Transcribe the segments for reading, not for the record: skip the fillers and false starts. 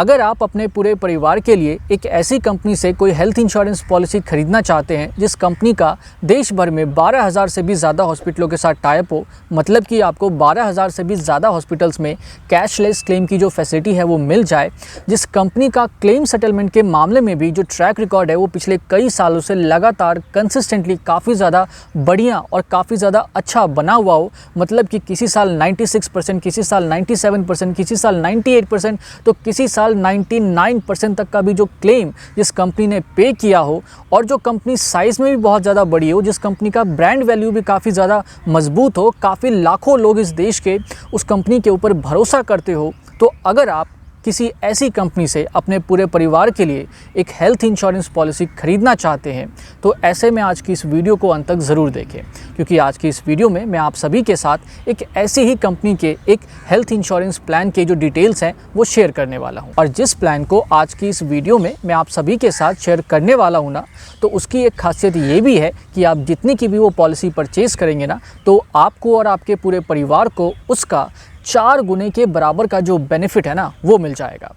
अगर आप अपने पूरे परिवार के लिए एक ऐसी कंपनी से कोई हेल्थ इंश्योरेंस पॉलिसी खरीदना चाहते हैं जिस कंपनी का देश भर में 12,000 से भी ज़्यादा हॉस्पिटलों के साथ टाई अप हो, मतलब कि आपको 12,000 से भी ज़्यादा हॉस्पिटल्स में कैशलेस क्लेम की जो फैसिलिटी है वो मिल जाए, जिस कंपनी का क्लेम सेटलमेंट के मामले में भी जो ट्रैक रिकॉर्ड है वो पिछले कई सालों से लगातार कंसिस्टेंटली काफ़ी ज़्यादा बढ़िया और काफ़ी ज़्यादा अच्छा बना हुआ हो, मतलब कि किसी साल 96%, किसी साल 97%, किसी साल 98%, तो किसी साल 99% तक का भी जो क्लेम जिस कंपनी ने पे किया हो, और जो कंपनी साइज़ में भी बहुत ज़्यादा बड़ी हो, जिस कंपनी का ब्रांड वैल्यू भी काफ़ी ज़्यादा मजबूत हो, काफ़ी लाखों लोग इस देश के उस कंपनी के ऊपर भरोसा करते हो, तो अगर आप किसी ऐसी कंपनी से अपने पूरे परिवार के लिए एक हेल्थ इंश्योरेंस पॉलिसी खरीदना चाहते हैं तो ऐसे में आज की इस वीडियो को अंत तक ज़रूर देखें, क्योंकि आज की इस वीडियो में मैं आप सभी के साथ एक ऐसी ही कंपनी के एक हेल्थ इंश्योरेंस प्लान के जो डिटेल्स हैं वो शेयर करने वाला हूं। और जिस प्लान को आज की इस वीडियो में मैं आप सभी के साथ शेयर करने वाला हूं ना, तो उसकी एक खासियत ये भी है कि आप जितनी की भी वो पॉलिसी परचेज़ करेंगे ना, तो आपको और आपके पूरे परिवार को उसका 4 गुने के बराबर का जो बेनिफिट है ना वो मिल जाएगा।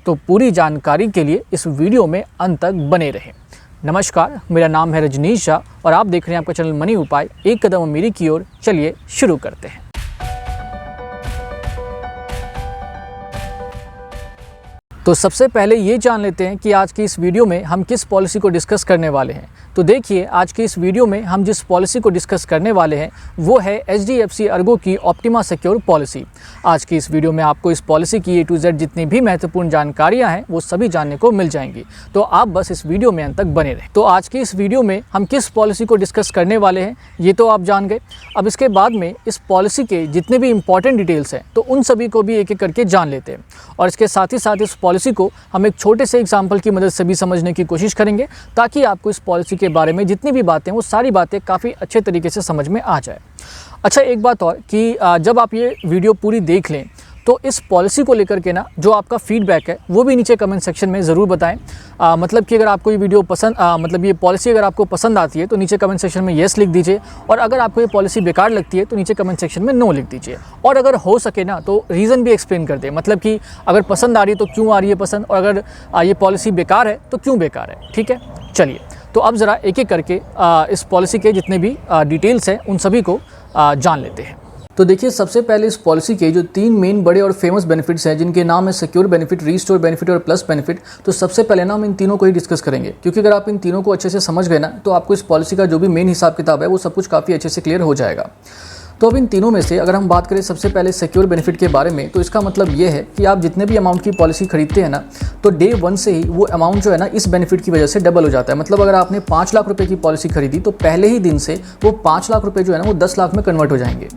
तो पूरी जानकारी के लिए इस वीडियो में अंत तक बने रहें। नमस्कार, मेरा नाम है रजनीश झा और आप देख रहे हैं आपका चैनल मनी उपाय, एक कदम अमीरी की ओर। चलिए शुरू करते हैं। तो सबसे पहले ये जान लेते हैं कि आज की इस वीडियो में हम किस पॉलिसी को डिस्कस करने वाले हैं। तो देखिए, आज की इस वीडियो में हम जिस पॉलिसी को डिस्कस करने वाले हैं वो है HDFC अर्गो की ऑप्टिमा सिक्योर पॉलिसी। आज की इस वीडियो में आपको इस पॉलिसी की A to Z जितनी भी महत्वपूर्ण जानकारियां हैं वो सभी जानने को मिल जाएंगी, तो आप बस इस वीडियो में अंत तक बने रहें। तो आज की इस वीडियो में हम किस पॉलिसी को डिस्कस करने वाले हैं ये तो आप जान गए। अब इसके बाद में इस पॉलिसी के जितने भी इंपॉर्टेंट डिटेल्स हैं तो उन सभी को भी एक एक करके जान लेते हैं, और इसके साथ ही साथ इस पॉलिसी को हम एक छोटे से एग्जाम्पल की मदद से भी समझने की कोशिश करेंगे, ताकि आपको इस पॉलिसी के बारे में जितनी भी बातें वो सारी बातें काफ़ी अच्छे तरीके से समझ में आ जाए। अच्छा, एक बात और कि जब आप ये वीडियो पूरी देख लें तो इस पॉलिसी को लेकर के ना जो आपका फीडबैक है वो भी नीचे कमेंट सेक्शन में ज़रूर बताएं। मतलब कि अगर आपको ये वीडियो पसंद मतलब ये पॉलिसी अगर आपको पसंद आती है तो नीचे कमेंट सेक्शन में येस लिख दीजिए, और अगर आपको ये पॉलिसी बेकार लगती है तो नीचे कमेंट सेक्शन में नो लिख दीजिए। और अगर हो सके ना तो रीज़न भी एक्सप्लेन कर दें, मतलब कि अगर पसंद आ रही है तो क्यों आ रही है पसंद, और अगर ये पॉलिसी बेकार है तो क्यों बेकार है। ठीक है, चलिए तो अब ज़रा एक एक करके इस पॉलिसी के जितने भी डिटेल्स हैं उन सभी को जान लेते हैं। तो देखिए, सबसे पहले इस पॉलिसी के जो 3 मेन बड़े और फेमस बेनिफिट्स हैं, जिनके नाम है सिक्योर बेनिफिट, रीस्टोर बेनिफिट और प्लस बेनिफिट। तो सबसे पहले ना हम इन तीनों को ही डिस्कस करेंगे, क्योंकि अगर आप इन तीनों को अच्छे से समझ गए ना तो आपको इस पॉलिसी का जो भी मेन हिसाब किताब है वो सब कुछ काफ़ी अच्छे से क्लियर हो जाएगा। तो अब इन तीनों में से अगर हम बात करें सबसे पहले सिक्योर बेनिफिट के बारे में, तो इसका मतलब ये है कि आप जितने भी अमाउंट की पॉलिसी खरीदते हैं ना, तो डे 1 से ही वो अमाउंट जो है ना इस बेनिफिट की वजह से डबल हो जाता है। मतलब अगर आपने 5 लाख रुपए की पॉलिसी खरीदी तो पहले ही दिन से वो 5 लाख रुपए जो है ना वो 10 लाख में कन्वर्ट हो जाएंगे।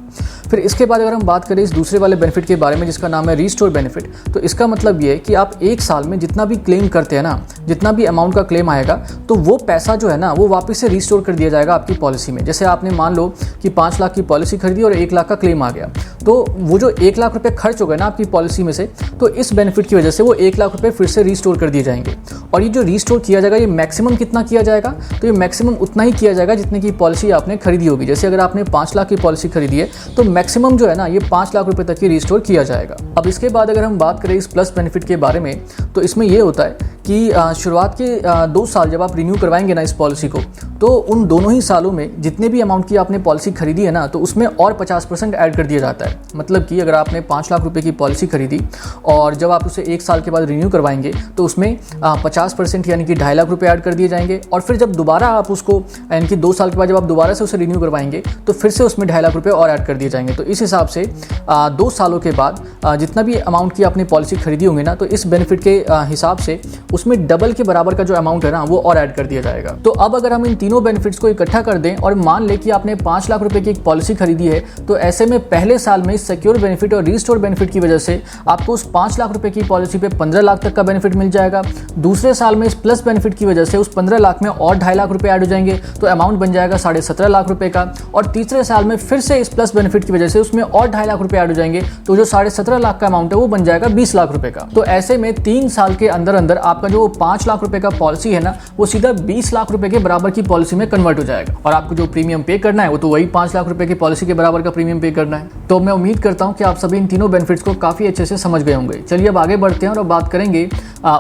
फिर इसके बाद अगर हम बात करें इस दूसरे वाले बेनिफिट के बारे में जिसका नाम है रीस्टोर बेनिफिट, तो इसका मतलब ये है कि आप 1 साल में जितना भी क्लेम करते हैं ना, जितना भी अमाउंट का क्लेम आएगा तो वो पैसा जो है ना वो वापस से रीस्टोर कर दिया जाएगा आपकी पॉलिसी में। जैसे आपने मान लो कि 5 लाख की पॉलिसी खरीदी और 1 लाख का क्लेम आ गया, तो वो जो 1 लाख रुपए खर्च हो गए ना आपकी पॉलिसी में से, तो इस बेनिफिट की वजह से वो 1 लाख रुपए फिर से रीस्टोर कर दिए जाएंगे। और ये जो रीस्टोर किया जाएगा ये मैक्सिमम कितना किया जाएगा, तो ये मैक्सिमम उतना ही किया जाएगा जितने की पॉलिसी आपने खरीदी होगी। जैसे अगर आपने 5 लाख की पॉलिसी खरीदी है तो मैक्सिमम जो है ना ये 5 लाख रुपए तक ही रीस्टोर किया जाएगा। अब इसके बाद अगर हम बात करें इस प्लस बेनिफिट के बारे में, तो इसमें ये होता है कि शुरुआत के 2 साल जब आप रिन्यू करवाएंगे ना इस पॉलिसी को, तो उन दोनों ही सालों में जितने भी अमाउंट की आपने पॉलिसी खरीदी है ना तो उसमें और 50% ऐड कर दिया जाता है। मतलब कि अगर आपने 5 लाख रुपए की पॉलिसी खरीदी और जब आप उसे 1 साल के बाद रिन्यू करवाएंगे तो उसमें 50% यानी कि 2.5 लाख रुपए ऐड कर दिए जाएंगे, और फिर जब दोबारा आप उसको यानी कि 2 साल के बाद जब आप दोबारा से उसे रिन्यू करवाएंगे तो फिर से उसमें 2.5 लाख रुपए और ऐड कर दिए जाएंगे। तो इस हिसाब से 2 सालों के बाद जितना भी अमाउंट की आपने पॉलिसी खरीदी होंगी ना, तो इस बेनिफिट के हिसाब से उसमें डबल के बराबर का जो अमाउंट है ना वो और ऐड कर दिया जाएगा। तो अब अगर हम इन तीनों बेनिफिट्स को इकट्ठा कर दें और मान लें कि आपने 5 लाख रुपए की एक पॉलिसी खरीदी है, तो ऐसे में पहले साल में सिक्योर बेनिफिट और रीस्टोर बेनिफिट की वजह से आपको उस 5 लाख रुपए की पॉलिसी पे 15 लाख तक का बेनिफिट मिल जाएगा। दूसरे साल में इस प्लस बेनिफिट की वजह से उस 15 लाख में और 2.5 लाख रुपए ऐड हो जाएंगे, तो अमाउंट बन जाएगा 17.5 लाख रुपए का। और तीसरे साल में फिर से इस प्लस बेनिफिट की वजह से उसमें और 2.5 लाख रुपए ऐड हो जाएंगे, तो जो 17.5 लाख का अमाउंट है वो बन जाएगा 20 लाख रुपए का। तो ऐसे में 3 साल के अंदर अंदर आपका आपका जो 5 लाख रुपए का पॉलिसी है ना, वो सीधा 20 लाख रुपए के बराबर की पॉलिसी में कन्वर्ट हो जाएगा और आपको जो प्रीमियम पे करना है वो तो वही 5 लाख रुपए की पॉलिसी के बराबर का प्रीमियम पे करना है। तो मैं उम्मीद करता हूँ कि आप सभी इन तीनों बेनिफिट्स को काफ़ी अच्छे से समझ गए होंगे। चलिए अब आगे बढ़ते हैं और अब बात करेंगे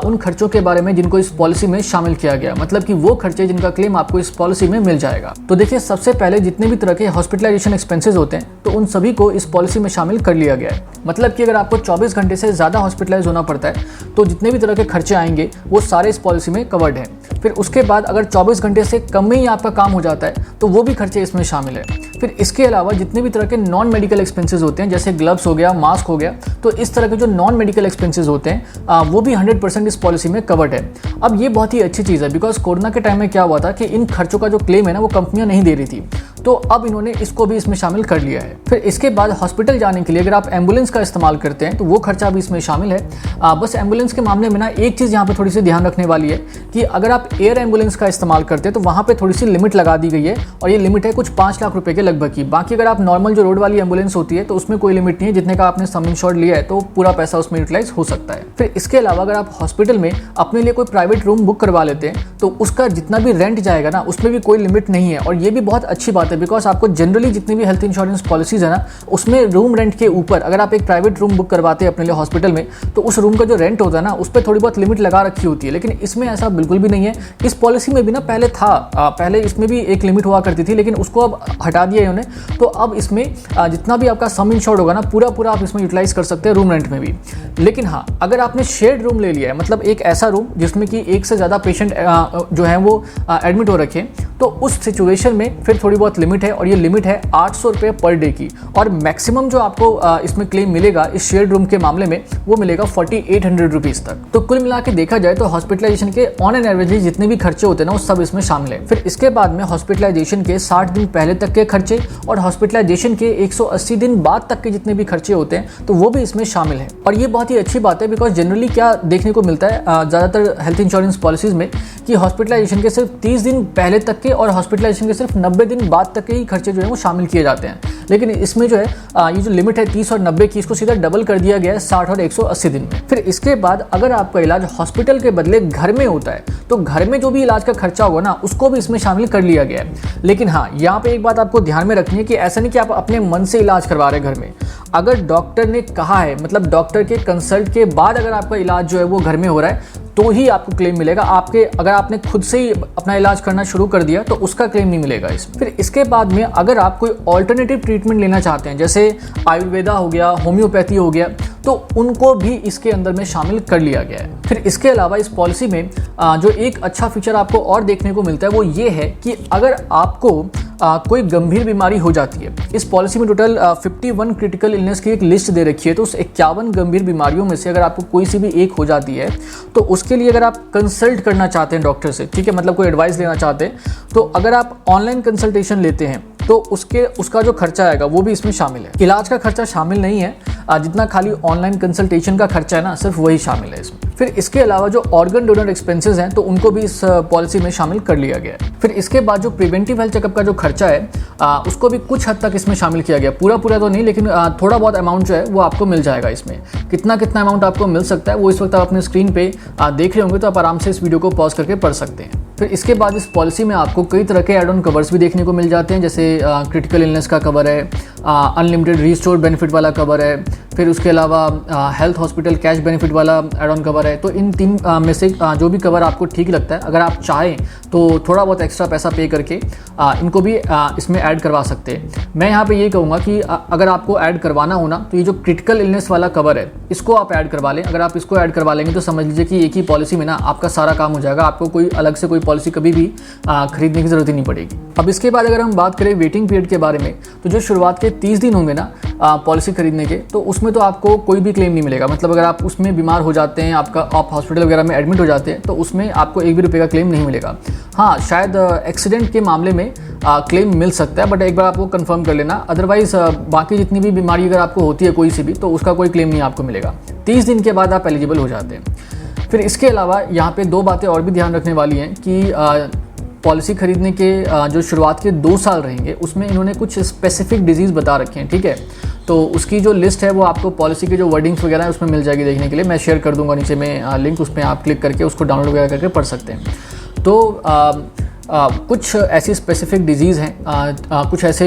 उन खर्चों के बारे में जिनको इस पॉलिसी में शामिल किया गया, मतलब कि वो खर्चे जिनका क्लेम आपको इस पॉलिसी में मिल जाएगा। तो देखिए, सबसे पहले जितने भी तरह के हॉस्पिटलाइजेशन एक्सपेंसेस होते हैं तो उन सभी को इस पॉलिसी में शामिल कर लिया गया है। मतलब कि अगर आपको 24 घंटे से ज़्यादा हॉस्पिटलाइज होना पड़ता है तो जितने भी तरह के खर्चे आएंगे वो सारे इस पॉलिसी में कवर्ड हैं। फिर उसके बाद अगर 24 घंटे से कम में ही आपका काम हो जाता है तो वो भी खर्चे इसमें शामिल है। फिर इसके अलावा जितने भी तरह के नॉन मेडिकल एक्सपेंसेस होते हैं, जैसे ग्लव्स हो गया, मास्क हो गया, तो इस तरह के जो नॉन मेडिकल एक्सपेंसेस होते हैं वो भी 100% इस पॉलिसी में कवर्ड है। अब ये बहुत ही अच्छी चीज़ है, बिकॉज कोरोना के टाइम में क्या हुआ था कि इन खर्चों का जो क्लेम है ना वो कंपनियां नहीं दे रही थी, तो अब इन्होंने इसको भी इसमें शामिल कर लिया है। फिर इसके बाद हॉस्पिटल जाने के लिए अगर आप एम्बुलेंस का इस्तेमाल करते हैं तो वो खर्चा भी इसमें शामिल है। बस एम्बुलेंस के मामले में ना एक चीज़ यहाँ पे थोड़ी सी ध्यान रखने वाली है कि अगर आप एयर एम्बुलेंस का इस्तेमाल करते हैं तो वहाँ पे थोड़ी सी लिमिट लगा दी गई है और ये लिमिट है कुछ 5 लाख रुपए के लगभग की। बाकी अगर आप नॉर्मल जो रोड वाली एम्बुलेंस होती है तो उसमें कोई लिमिट नहीं है, जितने का आपने सम इंश्योर्ड लिया है तो पूरा पैसा उसमें यूटिलाइज हो सकता है। फिर इसके अलावा अगर आप हॉस्पिटल में अपने लिए कोई प्राइवेट रूम बुक करवा लेते हैं तो उसका जितना भी रेंट जाएगा ना उसमें भी कोई लिमिट नहीं है। और ये भी बहुत अच्छी बात है, बिकॉज आपको जनरली जितनी भी हेल्थ इंश्योरेंस पॉलिसीज है ना उसमें रूम रेंट के ऊपर अगर आप एक प्राइवेट रूम बुक करवाते हैं अपने लिए हॉस्पिटल में तो उस रूम का जो रेंट होता है ना उस पर थोड़ी बहुत लिमिट लगा रखी होती है, लेकिन इसमें ऐसा बिल्कुल भी नहीं है। इस पॉलिसी में भी ना पहले था, पहले इसमें भी एक लिमिट हुआ करती थी लेकिन उसको अब हटा दिया है उन्होंने। तो अब इसमें जितना भी आपका सम इंश्योर्ड होगा ना पूरा आप इसमें यूटिलाइज कर सकते हैं रूम रेंट में भी। लेकिन हाँ, अगर आपने शेयर्ड रूम ले लिया है, मतलब एक ऐसा रूम जिसमें कि एक से ज़्यादा पेशेंट जो है वो एडमिट हो रखे, तो उस सिचुएशन में फिर थोड़ी बहुत लिमिट है और ये लिमिट है 800 रुपये पर डे की। और मैक्सिमम जो आपको इसमें क्लेम मिलेगा इस शेयर्ड रूम के मामले में वो मिलेगा 4800 रुपीज़ तक। तो कुल मिला के देखा जाए तो हॉस्पिटलाइजेशन के ऑन एन एवरेज जितने भी खर्चे होते हैं ना वो सब इसमें शामिल है। फिर इसके बाद में हॉस्पिटलाइजेशन के 60 दिन पहले तक के खर्चे और हॉस्पिटलाइजेशन के 180 दिन बाद तक के जितने भी खर्चे होते हैं तो वो भी इसमें शामिल है। और ये बहुत ही अच्छी बात है, बिकॉज जनरली क्या देखने को मिलता है ज़्यादातर हेल्थ इंश्योरेंस पॉलिसीज में कि हॉस्पिटलाइजेशन के सिर्फ 30 दिन पहले तक के और हॉस्पिटलाइजेशन के सिर्फ 90 दिन बाद तक के ही खर्चे जो है वो शामिल किए जाते हैं। लेकिन इसमें जो है ये जो लिमिट है 30 और 90 की, इसको सीधा डबल कर दिया गया है 60 और 180 दिन में। फिर इसके बाद अगर आपका इलाज हॉस्पिटल के बदले घर में होता है तो घर में जो भी इलाज का खर्चा होगा ना उसको भी इसमें शामिल कर लिया गया है। लेकिन हाँ, यहाँ पे एक बात आपको ध्यान में रखनी है कि ऐसा नहीं कि आप अपने मन से इलाज करवा रहे हैं घर में। अगर डॉक्टर ने कहा है, मतलब डॉक्टर के कंसल्ट के बाद अगर आपका इलाज जो है वो घर में हो रहा है तो ही आपको क्लेम मिलेगा। अगर आपने खुद से ही अपना इलाज करना शुरू कर दिया तो उसका क्लेम नहीं मिलेगा इसमें। फिर इसके बाद में अगर आप कोई ऑल्टरनेटिव ट्रीटमेंट लेना चाहते हैं, जैसे आयुर्वेदा हो गया, होम्योपैथी हो गया, तो उनको भी इसके अंदर में शामिल कर लिया गया है। फिर इसके अलावा इस पॉलिसी में जो एक अच्छा फीचर आपको और देखने को मिलता है वो ये है कि अगर आपको कोई गंभीर बीमारी हो जाती है, इस पॉलिसी में टोटल 51 क्रिटिकल इलनेस की एक लिस्ट दे रखी है, तो उस 51 गंभीर बीमारियों में से अगर आपको कोई सी भी एक हो जाती है तो उसके लिए अगर आप कंसल्ट करना चाहते हैं डॉक्टर से, ठीक है, मतलब कोई एडवाइस लेना चाहते हैं, तो अगर आप ऑनलाइन कंसल्टेशन लेते हैं तो उसका जो खर्चा आएगा वो भी इसमें शामिल है। इलाज का खर्चा शामिल नहीं है, जितना खाली ऑनलाइन कंसल्टेशन का खर्चा है ना सिर्फ वही शामिल है इसमें। फिर इसके अलावा जो ऑर्गन डोनर एक्सपेंसेस हैं तो उनको भी इस पॉलिसी में शामिल कर लिया गया है। फिर इसके बाद जो प्रिवेंटिव हेल्थ चेकअप का जो खर्चा है उसको भी कुछ हद तक इसमें शामिल किया गया। पूरा तो नहीं, लेकिन थोड़ा बहुत अमाउंट जो है वो आपको मिल जाएगा इसमें। कितना अमाउंट आपको मिल सकता है वो इस वक्त आप अपने स्क्रीन पे देख रहे होंगे, तो आप आराम से इस वीडियो को पॉज करके पढ़ सकते हैं। फिर इसके बाद इस पॉलिसी में आपको कई तरह के एड ऑन कवर्स भी देखने को मिल जाते हैं, जैसे क्रिटिकल इलनेस का कवर है, अनलिमिटेड रीस्टोर बेनिफिट वाला कवर है, फिर उसके अलावा हेल्थ हॉस्पिटल कैश बेनिफिट वाला एड ऑन कवर है। तो इन तीन में से जो भी कवर आपको ठीक लगता है, अगर आप चाहें तो थोड़ा बहुत एक्स्ट्रा पैसा पे करके इनको भी इसमें ऐड करवा सकते हैं। मैं यहाँ पे ये कहूँगा कि अगर आपको ऐड करवाना हो ना तो ये जो क्रिटिकल इलनेस वाला कवर है इसको आप ऐड करवा लें। अगर आप इसको ऐड करवा लेंगे तो समझ लीजिए कि एक ही पॉलिसी में ना आपका सारा काम हो जाएगा, आपको कोई अलग से कोई पॉलिसी कभी भी खरीदने की जरूरत ही नहीं पड़ेगी। अब इसके बाद अगर हम बात करें वेटिंग पीरियड के बारे में, तो जो शुरुआत के 30 दिन होंगे ना पॉलिसी खरीदने के, तो उसमें तो आपको कोई भी क्लेम नहीं मिलेगा। मतलब अगर आप उसमें बीमार हो जाते हैं, आप हॉस्पिटल वगैरह में एडमिट हो जाते हैं, तो उसमें आपको एक भी रुपये का क्लेम नहीं मिलेगा। हाँ, शायद एक्सीडेंट के मामले में क्लेम मिल सकता है, बट एक बार आपको कंफर्म कर लेना। अदरवाइज बाकी जितनी भी बीमारी अगर आपको होती है कोई सी भी, तो उसका कोई क्लेम नहीं आपको मिलेगा। 30 दिन के बाद आप एलिजिबल हो जाते हैं। फिर इसके अलावा यहाँ पे 2 बातें और भी ध्यान रखने वाली हैं कि पॉलिसी खरीदने के जो शुरुआत के 2 साल रहेंगे उसमें इन्होंने कुछ स्पेसिफिक डिजीज़ बता रखे हैं, ठीक है। तो उसकी जो लिस्ट है वो आपको पॉलिसी की जो वर्डिंग्स वगैरह है उसमें मिल जाएगी देखने के लिए। मैं शेयर कर दूंगा नीचे में लिंक, उसमें आप क्लिक करके उसको डाउनलोड वगैरह करके पढ़ सकते हैं। तो कुछ ऐसी स्पेसिफिक डिजीज़ हैं, कुछ ऐसे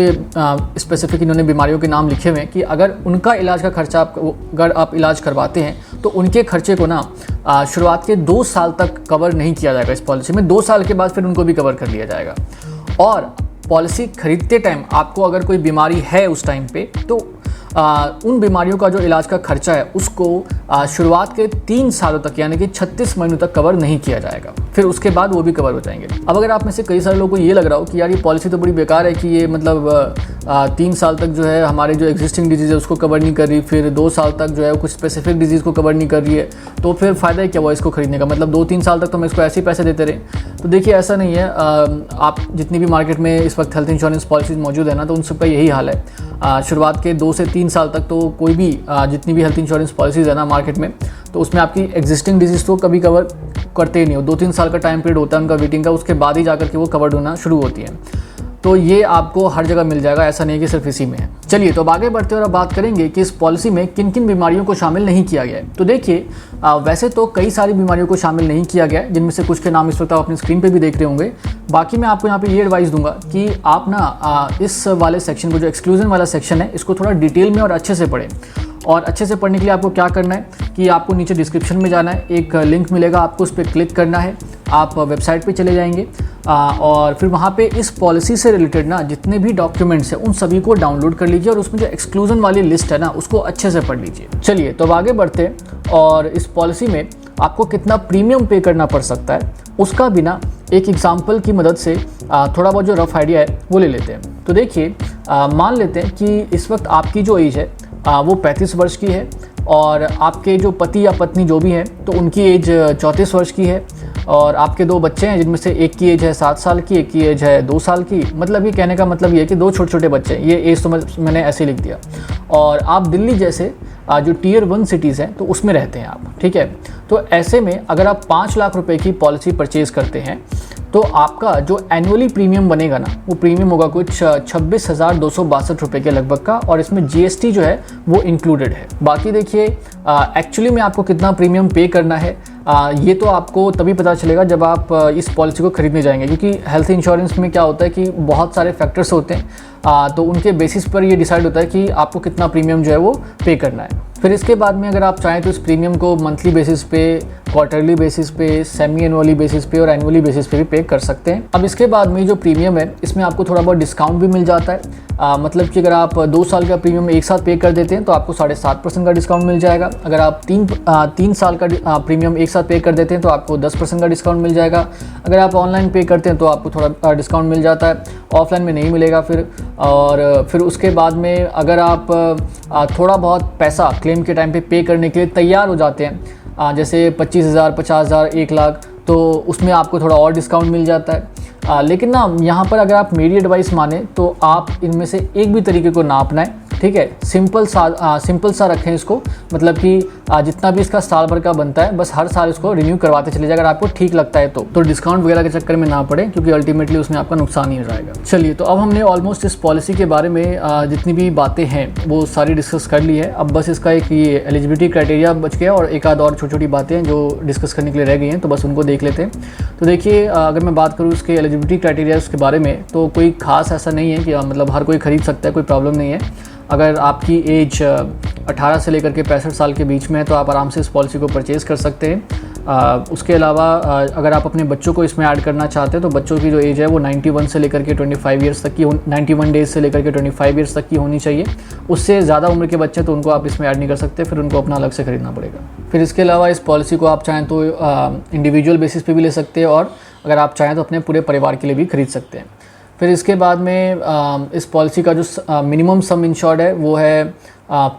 स्पेसिफिक इन्होंने बीमारियों के नाम लिखे हुए हैं कि अगर उनका इलाज का खर्चा अगर आप इलाज करवाते हैं तो उनके खर्चे को ना शुरुआत के 2 साल तक कवर नहीं किया जाएगा इस पॉलिसी में। 2 साल के बाद फिर उनको भी कवर कर लिया जाएगा। और पॉलिसी खरीदते टाइम आपको अगर कोई बीमारी है उस टाइम पे, तो उन बीमारियों का जो इलाज का खर्चा है उसको शुरुआत के 3 सालों तक यानी कि 36 महीनों तक कवर नहीं किया जाएगा, फिर उसके बाद वो भी कवर हो जाएंगे। अब अगर आप में से कई सारे लोगों को ये लग रहा हो कि यार ये पॉलिसी तो बड़ी बेकार है कि ये मतलब 3 साल तक जो है हमारे जो एग्जिस्टिंग डिजीज़ है उसको कवर नहीं कर रही, फिर 2 साल तक जो है कुछ स्पेसिफिक डिजीज़ को कवर नहीं कर रही है, तो फिर फ़ायदा क्या हुआ इसको खरीदने का, मतलब 2-3 साल तक तो हम इसको ऐसे ही पैसे देते रहे। तो देखिए ऐसा नहीं है। आप जितनी भी मार्केट में इस वक्त हेल्थ इंश्योरेंस पॉलिसीज मौजूद है ना, तो उन सबका यही हाल है। शुरुआत के 2 से 3 साल तक तो कोई भी जितनी भी हेल्थ इंश्योरेंस पॉलिसीज़ है ना मार्केट में, तो उसमें आपकी एग्जिस्टिंग डिजीज़ तो कभी कवर करते ही नहीं हो। 2-3 साल का टाइम पीरियड होता है उनका वेटिंग का, उसके बाद ही जाकर के वो कवर्ड होना शुरू होती है। तो ये आपको हर जगह मिल जाएगा, ऐसा नहीं है कि सिर्फ इसी में है। चलिए तो अब आगे बढ़ते हैं और अब बात करेंगे कि इस पॉलिसी में किन किन बीमारियों को शामिल नहीं किया गया है। तो देखिए वैसे तो कई सारी बीमारियों को शामिल नहीं किया गया है, जिनमें से कुछ के नाम इस वक्त आप अपनी स्क्रीन पे भी देख रहे होंगे। बाकी मैं आपको यहाँ पे ये एडवाइस दूंगा कि आप ना इस वाले सेक्शन को, जो एक्सक्लूजन वाला सेक्शन है, इसको थोड़ा डिटेल में और अच्छे से पढ़ें। और अच्छे से पढ़ने के लिए आपको क्या करना है कि आपको नीचे डिस्क्रिप्शन में जाना है, एक लिंक मिलेगा, आपको उस पर क्लिक करना है, आप वेबसाइट पे चले जाएंगे और फिर वहाँ पे इस पॉलिसी से रिलेटेड ना जितने भी डॉक्यूमेंट्स हैं उन सभी को डाउनलोड कर लीजिए और उसमें जो एक्सक्लूजन वाली लिस्ट है ना उसको अच्छे से पढ़ लीजिए। चलिए तो अब आगे बढ़ते हैं और इस पॉलिसी में आपको कितना प्रीमियम पे करना पड़ सकता है उसका बिना एक एग्जाम्पल की मदद से थोड़ा बहुत जो रफ आइडिया है वो ले लेते हैं। तो देखिए मान लेते हैं कि इस वक्त आपकी जो एज है वो 35 वर्ष की है और आपके जो पति या पत्नी जो भी हैं तो उनकी एज 34 वर्ष की है और आपके 2 बच्चे हैं जिनमें से एक की एज है 7 साल की, एक की एज है 2 साल की। मतलब ये कहने का मतलब ये है कि 2 छोटे छोटे बच्चे हैं, ये एज तो मैंने ऐसे लिख दिया। और आप दिल्ली जैसे जो टियर 1 सिटीज़ हैं तो उसमें रहते हैं आप, ठीक है। तो ऐसे में अगर आप 5 लाख रुपए की पॉलिसी परचेज़ करते हैं तो आपका जो एनुअली प्रीमियम बनेगा ना वो प्रीमियम होगा कुछ 26,262 रुपये के लगभग का, और इसमें जीएसटी जो है वो इंक्लूडेड है। बाकी देखिए एक्चुअली में आपको कितना प्रीमियम पे करना है ये तो आपको तभी पता चलेगा जब आप इस पॉलिसी को खरीदने जाएंगे, क्योंकि हेल्थ इंश्योरेंस में क्या होता है कि बहुत सारे फैक्टर्स होते हैं तो उनके बेसिस पर ये डिसाइड होता है कि आपको कितना प्रीमियम जो है वो पे करना है। फिर इसके बाद में अगर आप चाहें तो इस प्रीमियम को मंथली बेसिस पे, क्वार्टरली बेसिस पे, सेमी एनुअली बेसिस पे और एनुअली बेसिस पे भी पे कर सकते हैं। अब इसके बाद में जो प्रीमियम है इसमें आपको थोड़ा बहुत डिस्काउंट भी मिल जाता है। मतलब कि अगर आप 2 साल का प्रीमियम एक साथ पे कर देते हैं तो आपको 7.5% का डिस्काउंट मिल जाएगा। अगर आप 3 साल का प्रीमियम एक साथ पे कर देते हैं तो आपको 10% का डिस्काउंट मिल जाएगा। अगर आप ऑनलाइन पे करते हैं तो आपको थोड़ा डिस्काउंट मिल जाता है, ऑफलाइन में नहीं मिलेगा फिर। और फिर उसके बाद में अगर आप थोड़ा बहुत पैसा क्लेम के टाइम पे करने के लिए तैयार हो जाते हैं, जैसे 25,000, 50,000, 1 लाख, तो उसमें आपको थोड़ा और डिस्काउंट मिल जाता है। लेकिन ना यहाँ पर अगर आप मेरी एडवाइस माने तो आप इनमें से एक भी तरीके को ना अपनाएं, ठीक है। सिंपल सा रखें इसको, मतलब कि जितना भी इसका साल भर का बनता है बस हर साल इसको रिन्यू करवाते चले जाए। अगर आपको ठीक लगता है तो डिस्काउंट वगैरह के चक्कर में ना पड़े, क्योंकि अल्टीमेटली उसमें आपका नुकसान ही हो जाएगा। चलिए तो अब हमने ऑलमोस्ट इस पॉलिसी के बारे में जितनी भी बातें हैं वो सारी डिस्कस कर ली है। अब बस इसका एक ये एलिजिबिलिटी क्राइटेरिया बच गया और एक आध और छोटी छोटी बातें हैं जो डिस्कस करने के लिए रह गई हैं, तो बस उनको देख लेते हैं। तो देखिए अगर मैं बात करूँ इसके एलिजिबिलिटी क्राइटेरिया के बारे में तो कोई खास ऐसा नहीं है कि मतलब हर कोई खरीद सकता है, कोई प्रॉब्लम नहीं है। अगर आपकी एज 18 से लेकर के 65 साल के बीच में है तो आप आराम से इस पॉलिसी को परचेज़ कर सकते हैं। उसके अलावा अगर आप अपने बच्चों को इसमें ऐड करना चाहते हैं तो बच्चों की जो एज है वो 91 से लेकर के 25 ईयर्स तक की 91 डेज़ से लेकर के 25 ईयर्स तक की होनी चाहिए। उससे ज़्यादा उम्र के बच्चे तो उनको आप इसमें ऐड नहीं कर सकते, फिर उनको अपना अलग से खरीदना पड़ेगा। फिर इसके अलावा इस पॉलिसी को आप चाहें तो इंडिविजुअल बेसिस पे भी ले सकते हैं और अगर आप चाहें तो अपने पूरे परिवार के लिए भी खरीद सकते हैं। फिर इसके बाद में इस पॉलिसी का जो मिनिमम सम इंश्योर्ड है वो है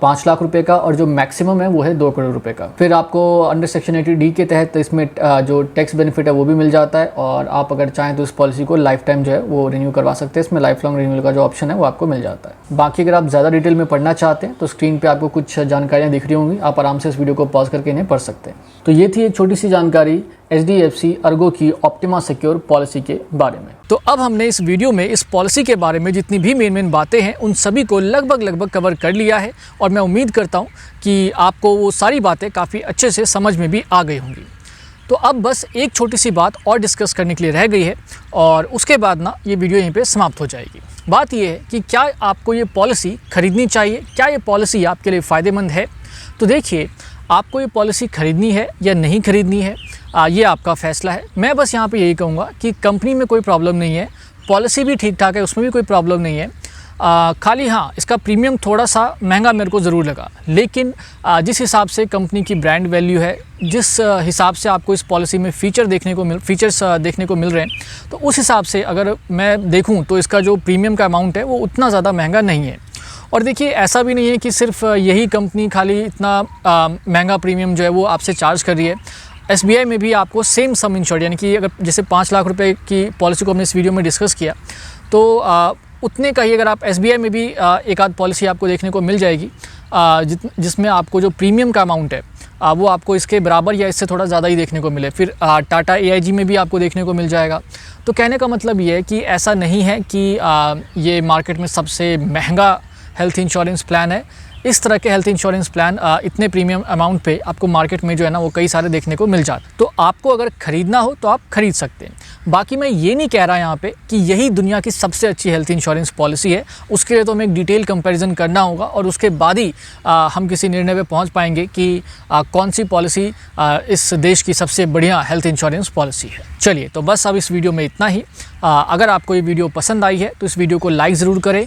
5 लाख रुपए का और जो मैक्सिमम है वो है 2 करोड़ रुपए का। फिर आपको अंडर सेक्शन 80D के तहत इसमें जो टैक्स बेनिफिट है वो भी मिल जाता है और आप अगर चाहें तो इस पॉलिसी को लाइफ टाइम जो है वो रिन्यू करवा सकते हैं। इसमें लाइफ लॉन्ग रिन्यूअल का जो ऑप्शन है वो आपको मिल जाता है। बाकी अगर आप ज़्यादा डिटेल में पढ़ना चाहते हैं तो स्क्रीन पर आपको कुछ जानकारियाँ दिख रही होंगी, आप आराम से इस वीडियो को पॉज करके इन्हें पढ़ सकते हैं। तो ये थी एक छोटी सी जानकारी HDFC अर्गो की ऑप्टिमा सिक्योर पॉलिसी के बारे में। तो अब हमने इस वीडियो में इस पॉलिसी के बारे में जितनी भी मेन बातें हैं उन सभी को लगभग कवर कर लिया है और मैं उम्मीद करता हूँ कि आपको वो सारी बातें काफ़ी अच्छे से समझ में भी आ गई होंगी। तो अब बस एक छोटी सी बात और डिस्कस करने के लिए रह गई है और उसके बाद ना ये वीडियो यहीं पे समाप्त हो जाएगी। बात ये है कि क्या आपको ये पॉलिसी ख़रीदनी चाहिए, क्या ये पॉलिसी आपके लिए फ़ायदेमंद है। तो देखिए, आपको ये पॉलिसी ख़रीदनी है या नहीं ख़रीदनी है, ये आपका फ़ैसला है। मैं बस यहाँ पे यही कहूँगा कि कंपनी में कोई प्रॉब्लम नहीं है, पॉलिसी भी ठीक ठाक है, उसमें भी कोई प्रॉब्लम नहीं है। खाली हाँ, इसका प्रीमियम थोड़ा सा महंगा मेरे को ज़रूर लगा, लेकिन जिस हिसाब से कंपनी की ब्रांड वैल्यू है, जिस हिसाब से आपको इस पॉलिसी में फीचर्स देखने को मिल रहे हैं, तो उस हिसाब से अगर मैं देखूं तो इसका जो प्रीमियम का अमाउंट है वो उतना ज़्यादा महंगा नहीं है। और देखिए, ऐसा भी नहीं है कि सिर्फ यही कंपनी खाली इतना महंगा प्रीमियम जो है वो आपसे चार्ज कर रही है। SBI में भी आपको सेम सम इंश्योर्ड, यानी कि अगर जैसे 5 लाख रुपए की पॉलिसी को हमने इस वीडियो में डिस्कस किया, तो उतने का ही अगर आप SBI में भी एक आध पॉलिसी आपको देखने को मिल जाएगी, जिसमें आपको जो प्रीमियम का अमाउंट है वो आपको इसके बराबर या इससे थोड़ा ज़्यादा ही देखने को मिले। फिर टाटा AIG में भी आपको देखने को मिल जाएगा। तो कहने का मतलब ये है कि ऐसा नहीं है कि ये मार्केट में सबसे महंगा हेल्थ इंश्योरेंस प्लान है। इस तरह के हेल्थ इंश्योरेंस प्लान इतने प्रीमियम अमाउंट पे आपको मार्केट में जो है ना वो कई सारे देखने को मिल जाते। तो आपको अगर ख़रीदना हो तो आप ख़रीद सकते हैं। बाकी मैं ये नहीं कह रहा यहाँ पे कि यही दुनिया की सबसे अच्छी हेल्थ इंश्योरेंस पॉलिसी है। उसके लिए तो हमें एक डिटेल कंपैरिजन करना होगा और उसके बाद ही हम किसी निर्णय पे पहुँच पाएंगे कि कौन सी पॉलिसी इस देश की सबसे बढ़िया हेल्थ इंश्योरेंस पॉलिसी है। चलिए, तो बस अब इस वीडियो में इतना ही। अगर आपको ये वीडियो पसंद आई है तो इस वीडियो को लाइक ज़रूर करें,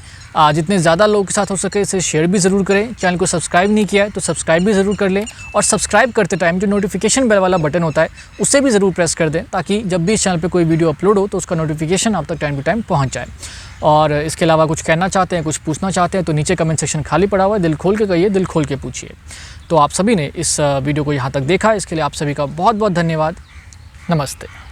जितने ज़्यादा लोगों के साथ हो सके इसे शेयर भी ज़रूर करें। चैनल को सब्सक्राइब नहीं किया है तो सब्सक्राइब भी ज़रूर कर लें और सब्सक्राइब करते टाइम जो नोटिफिकेशन बेल वाला बटन होता है उसे भी ज़रूर प्रेस कर दें, ताकि जब भी इस चैनल पे कोई वीडियो अपलोड हो तो उसका नोटिफिकेशन आप तक टाइम टू टाइम पहुँच जाए। और इसके अलावा कुछ कहना चाहते हैं, कुछ पूछना चाहते हैं तो नीचे कमेंट सेक्शन खाली पड़ा हुआ है, दिल खोल के कहिए, दिल खोल के पूछिए। तो आप सभी ने इस वीडियो को यहाँ तक देखा, इसके लिए आप सभी का बहुत बहुत धन्यवाद। नमस्ते।